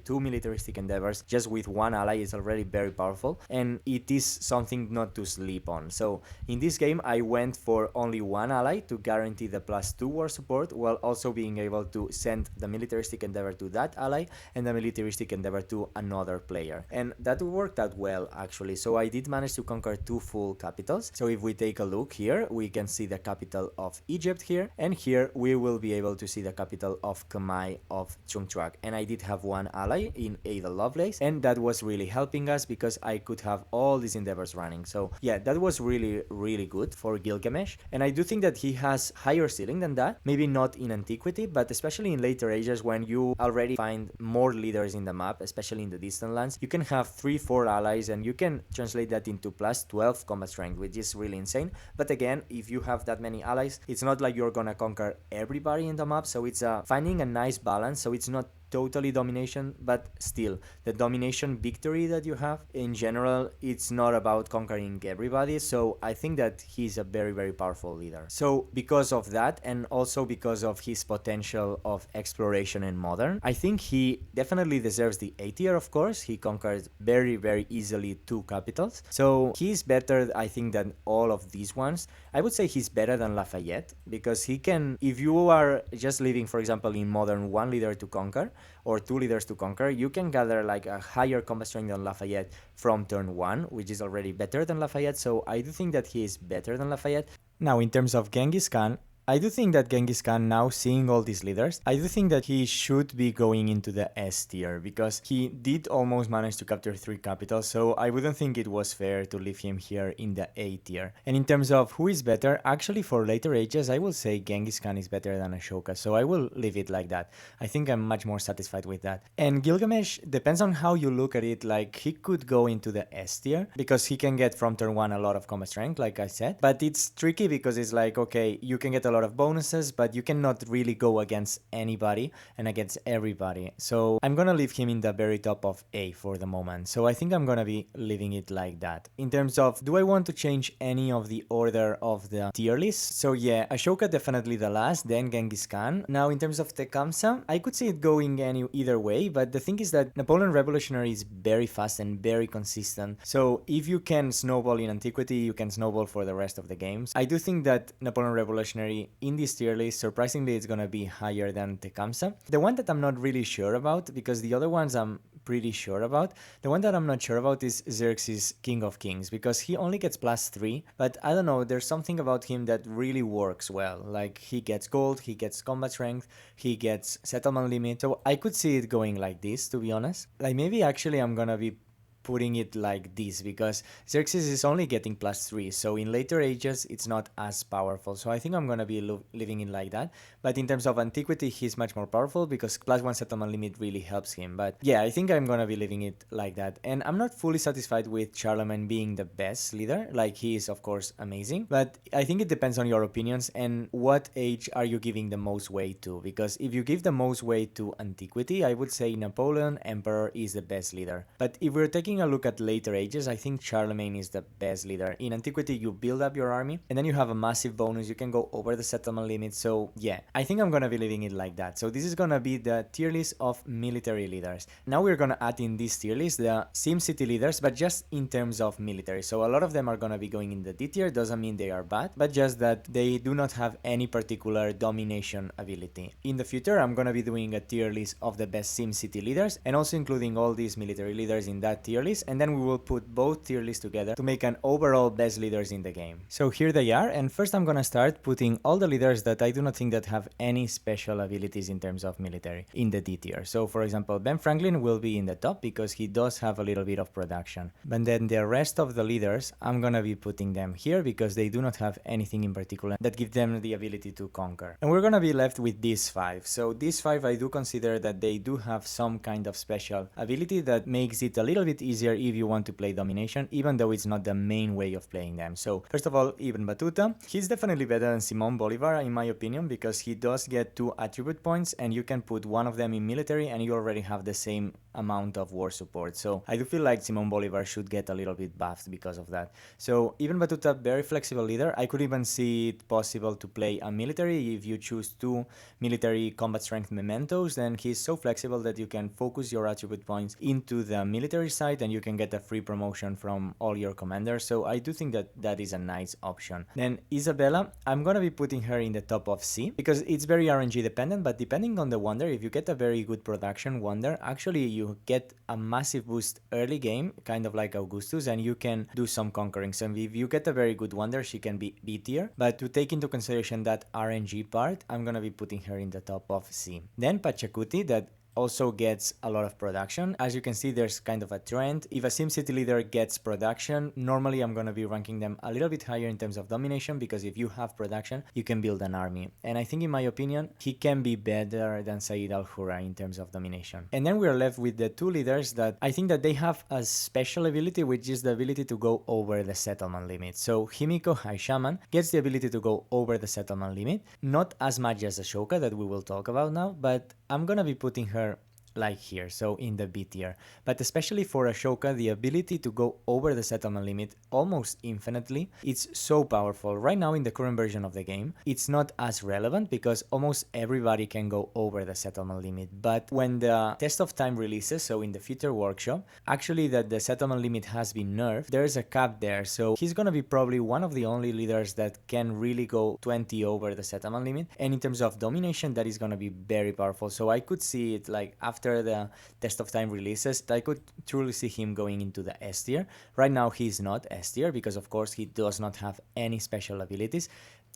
Speaker 1: militaristic endeavors just with one ally is already very powerful, and it is something not to sleep on. So in this game I went for only one ally to guarantee the +2 war support, while also being able to send the militaristic endeavor to that ally and the militaristic endeavor to another player, and that worked out well actually. So I did manage to conquer 2 full capitals. So if we take a look here, we can see the capital of Egypt here, and here we will be able to see the capital of Khmer of Trung Trac, and I did have one ally in Ada Lovelace, and that was really helping us because I could have all these endeavors running. So yeah, that was really good for Gilgamesh, and I do think that he has higher ceiling than that, maybe not in antiquity, but especially in later ages when you already find more leaders in the map, especially in the distant lands. You can have 3-4 allies and you can translate that into +12 combat strength, which is really insane. But again, if you have that many allies, it's not like you're gonna conquer everybody in the map, so it's finding a nice balance. So it's not totally domination, but still the domination victory that you have in general, it's not about conquering everybody. So I think that he's a very powerful leader. So because of that, and also because of his potential of exploration and modern, I think he definitely deserves the A tier. Of course, he conquered very easily 2 capitals, so he's better I think than all of these ones. I would say he's better than Lafayette, because he can, if you are just leaving for example in modern 1 leader to conquer or 2 leaders to conquer, you can gather like a higher combat strength than Lafayette from turn 1, which is already better than Lafayette. So I do think that he is better than Lafayette. Now in terms of Gengis Khan, I do think that Gengis Khan, now seeing all these leaders, I do think that he should be going into the S tier, because he did almost manage to capture 3 capitals, so I wouldn't think it was fair to leave him here in the A tier. And in terms of who is better, actually for later ages, I will say Gengis Khan is better than Ashoka, so I will leave it like that. I think I'm much more satisfied with that. And Gilgamesh, depends on how you look at it, like he could go into the S tier, because he can get from turn 1 a lot of combat strength, like I said, but it's tricky because it's like, okay, you can get a lot of bonuses, but you cannot really go against anybody and against everybody. So I'm gonna leave him in the very top of A for the moment. So I think I'm gonna be leaving it like that. In terms of, do I want to change any of the order of the tier list? So yeah, Ashoka definitely the last, then Gengis Khan. Now in terms of Tecumseh, I could see it going either way, but the thing is that Napoleon Revolutionary is very fast and very consistent. So if you can snowball in antiquity, you can snowball for the rest of the games. I do think that Napoleon Revolutionary in this tier list, surprisingly, it's gonna be higher than Tecumseh. The one that I'm not really sure about, because the other ones I'm pretty sure about, the one that I'm not sure about is Xerxes King of Kings, because he only gets +3, but I don't know, there's something about him that really works well. Like he gets gold, he gets combat strength, he gets settlement limit, so I could see it going like this, to be honest. Like maybe actually I'm gonna be putting it like this, because Xerxes is only getting +3, so in later ages it's not as powerful. So I think I'm gonna be leaving it like that. But in terms of antiquity, he's much more powerful because +1 settlement limit really helps him. But yeah, I think I'm gonna be leaving it like that. And I'm not fully satisfied with Charlemagne being the best leader. Like he is of course amazing, but I think it depends on your opinions and what age are you giving the most weight to. Because if you give the most weight to antiquity, I would say Napoleon Emperor is the best leader. But if we're taking a look at later ages, I think Charlemagne is the best leader. In antiquity, you build up your army and then you have a massive bonus. You can go over the settlement limit. So yeah, I think I'm gonna be leaving it like that. So this is gonna be the tier list of military leaders. Now we're gonna add in this tier list the SimCity leaders, but just in terms of military. So a lot of them are gonna be going in the D tier. Doesn't mean they are bad, but just that they do not have any particular domination ability. In the future, I'm gonna be doing a tier list of the best SimCity leaders and also including all these military leaders in that tier tier list, and then we will put both tier lists together to make an overall best leaders in the game. So here they are, and first I'm gonna start putting all the leaders that I do not think that have any special abilities in terms of military in the D tier. So for example, Ben Franklin will be in the top because he does have a little bit of production. But then the rest of the leaders, I'm gonna be putting them here because they do not have anything in particular that give them the ability to conquer. And we're gonna be left with these 5. So these 5, I do consider that they do have some kind of special ability that makes it a little bit easier if you want to play domination, even though it's not the main way of playing them. So first of all, Ibn Battuta, he's definitely better than Simon Bolivar in my opinion, because he does get 2 attribute points and you can put one of them in military and you already have the same amount of war support. So I do feel like Simon Bolivar should get a little bit buffed because of that. So Ibn Battuta, very flexible leader. I could even see it possible to play a military. If you choose 2 military combat strength mementos, then he's so flexible that you can focus your attribute points into the military side and you can get a free promotion from all your commanders. So I do think that that is a nice option. Then Isabella, I'm gonna be putting her in the top of C because it's very RNG dependent, but depending on the wonder, if you get a very good production wonder, actually you get a massive boost early game, kind of like Augustus, and you can do some conquering. So if you get a very good wonder, she can be B tier, but to take into consideration that RNG part, I'm gonna be putting her in the top of C. Then Pachacuti, that also gets a lot of production. As you can see, there's kind of a trend. If a SimCity leader gets production, normally I'm going to be ranking them a little bit higher in terms of domination, because if you have production, you can build an army. And I think in my opinion, he can be better than Sayyida Al-Hurra in terms of domination. And then we're left with the 2 leaders that I think that they have a special ability, which is the ability to go over the settlement limit. So Himiko High Shaman gets the ability to go over the settlement limit, not as much as Ashoka that we will talk about now, but I'm going to be putting her like here, so in the B tier. But especially for Ashoka, the ability to go over the settlement limit almost infinitely, it's so powerful. Right now in the current version of the game, it's not as relevant because almost everybody can go over the settlement limit. But when the test of time releases, so in the future workshop, actually that the settlement limit has been nerfed, there's a cap there. So he's gonna be probably one of the only leaders that can really go 20 over the settlement limit. And in terms of domination, that is gonna be very powerful. So I could see it like after the test of time releases, I could truly see him going into the S tier. Right now he's not S tier because of course he does not have any special abilities.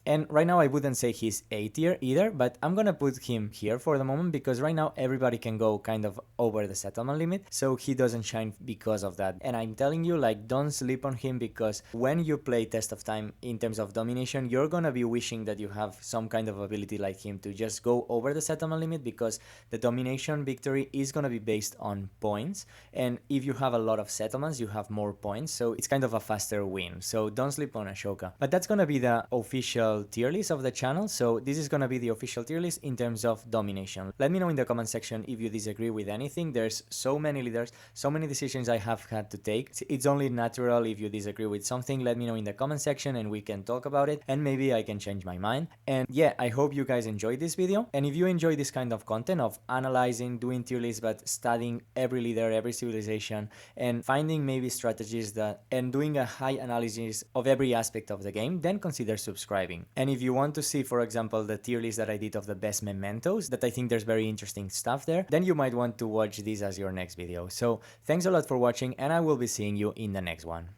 Speaker 1: And right now I wouldn't say he's A tier either, but I'm gonna put him here for the moment because right now everybody can go kind of over the settlement limit, so he doesn't shine because of that. And I'm telling you, like, don't sleep on him, because when you play Test of Time in terms of domination, you're gonna be wishing that you have some kind of ability like him to just go over the settlement limit, because the domination victory is gonna be based on points, and if you have a lot of settlements, you have more points, so it's kind of a faster win. So don't sleep on Ashoka. But that's gonna be the official tier list of the channel, so this is gonna be the official tier list in terms of domination. Let me know in the comment section if you disagree with anything. There's so many leaders, so many decisions I have had to take. It's only natural if you disagree with something. Let me know in the comment section and we can talk about it, and maybe I can change my mind. And yeah, I hope you guys enjoyed this video, and if you enjoy this kind of content of analyzing, doing tier lists, but studying every leader, every civilization, and finding maybe strategies that and doing a high analysis of every aspect of the game, then consider subscribing. And if you want to see, for example, the tier list that I did of the best mementos, that I think there's very interesting stuff there, then you might want to watch this as your next video. So thanks a lot for watching, and I will be seeing you in the next one.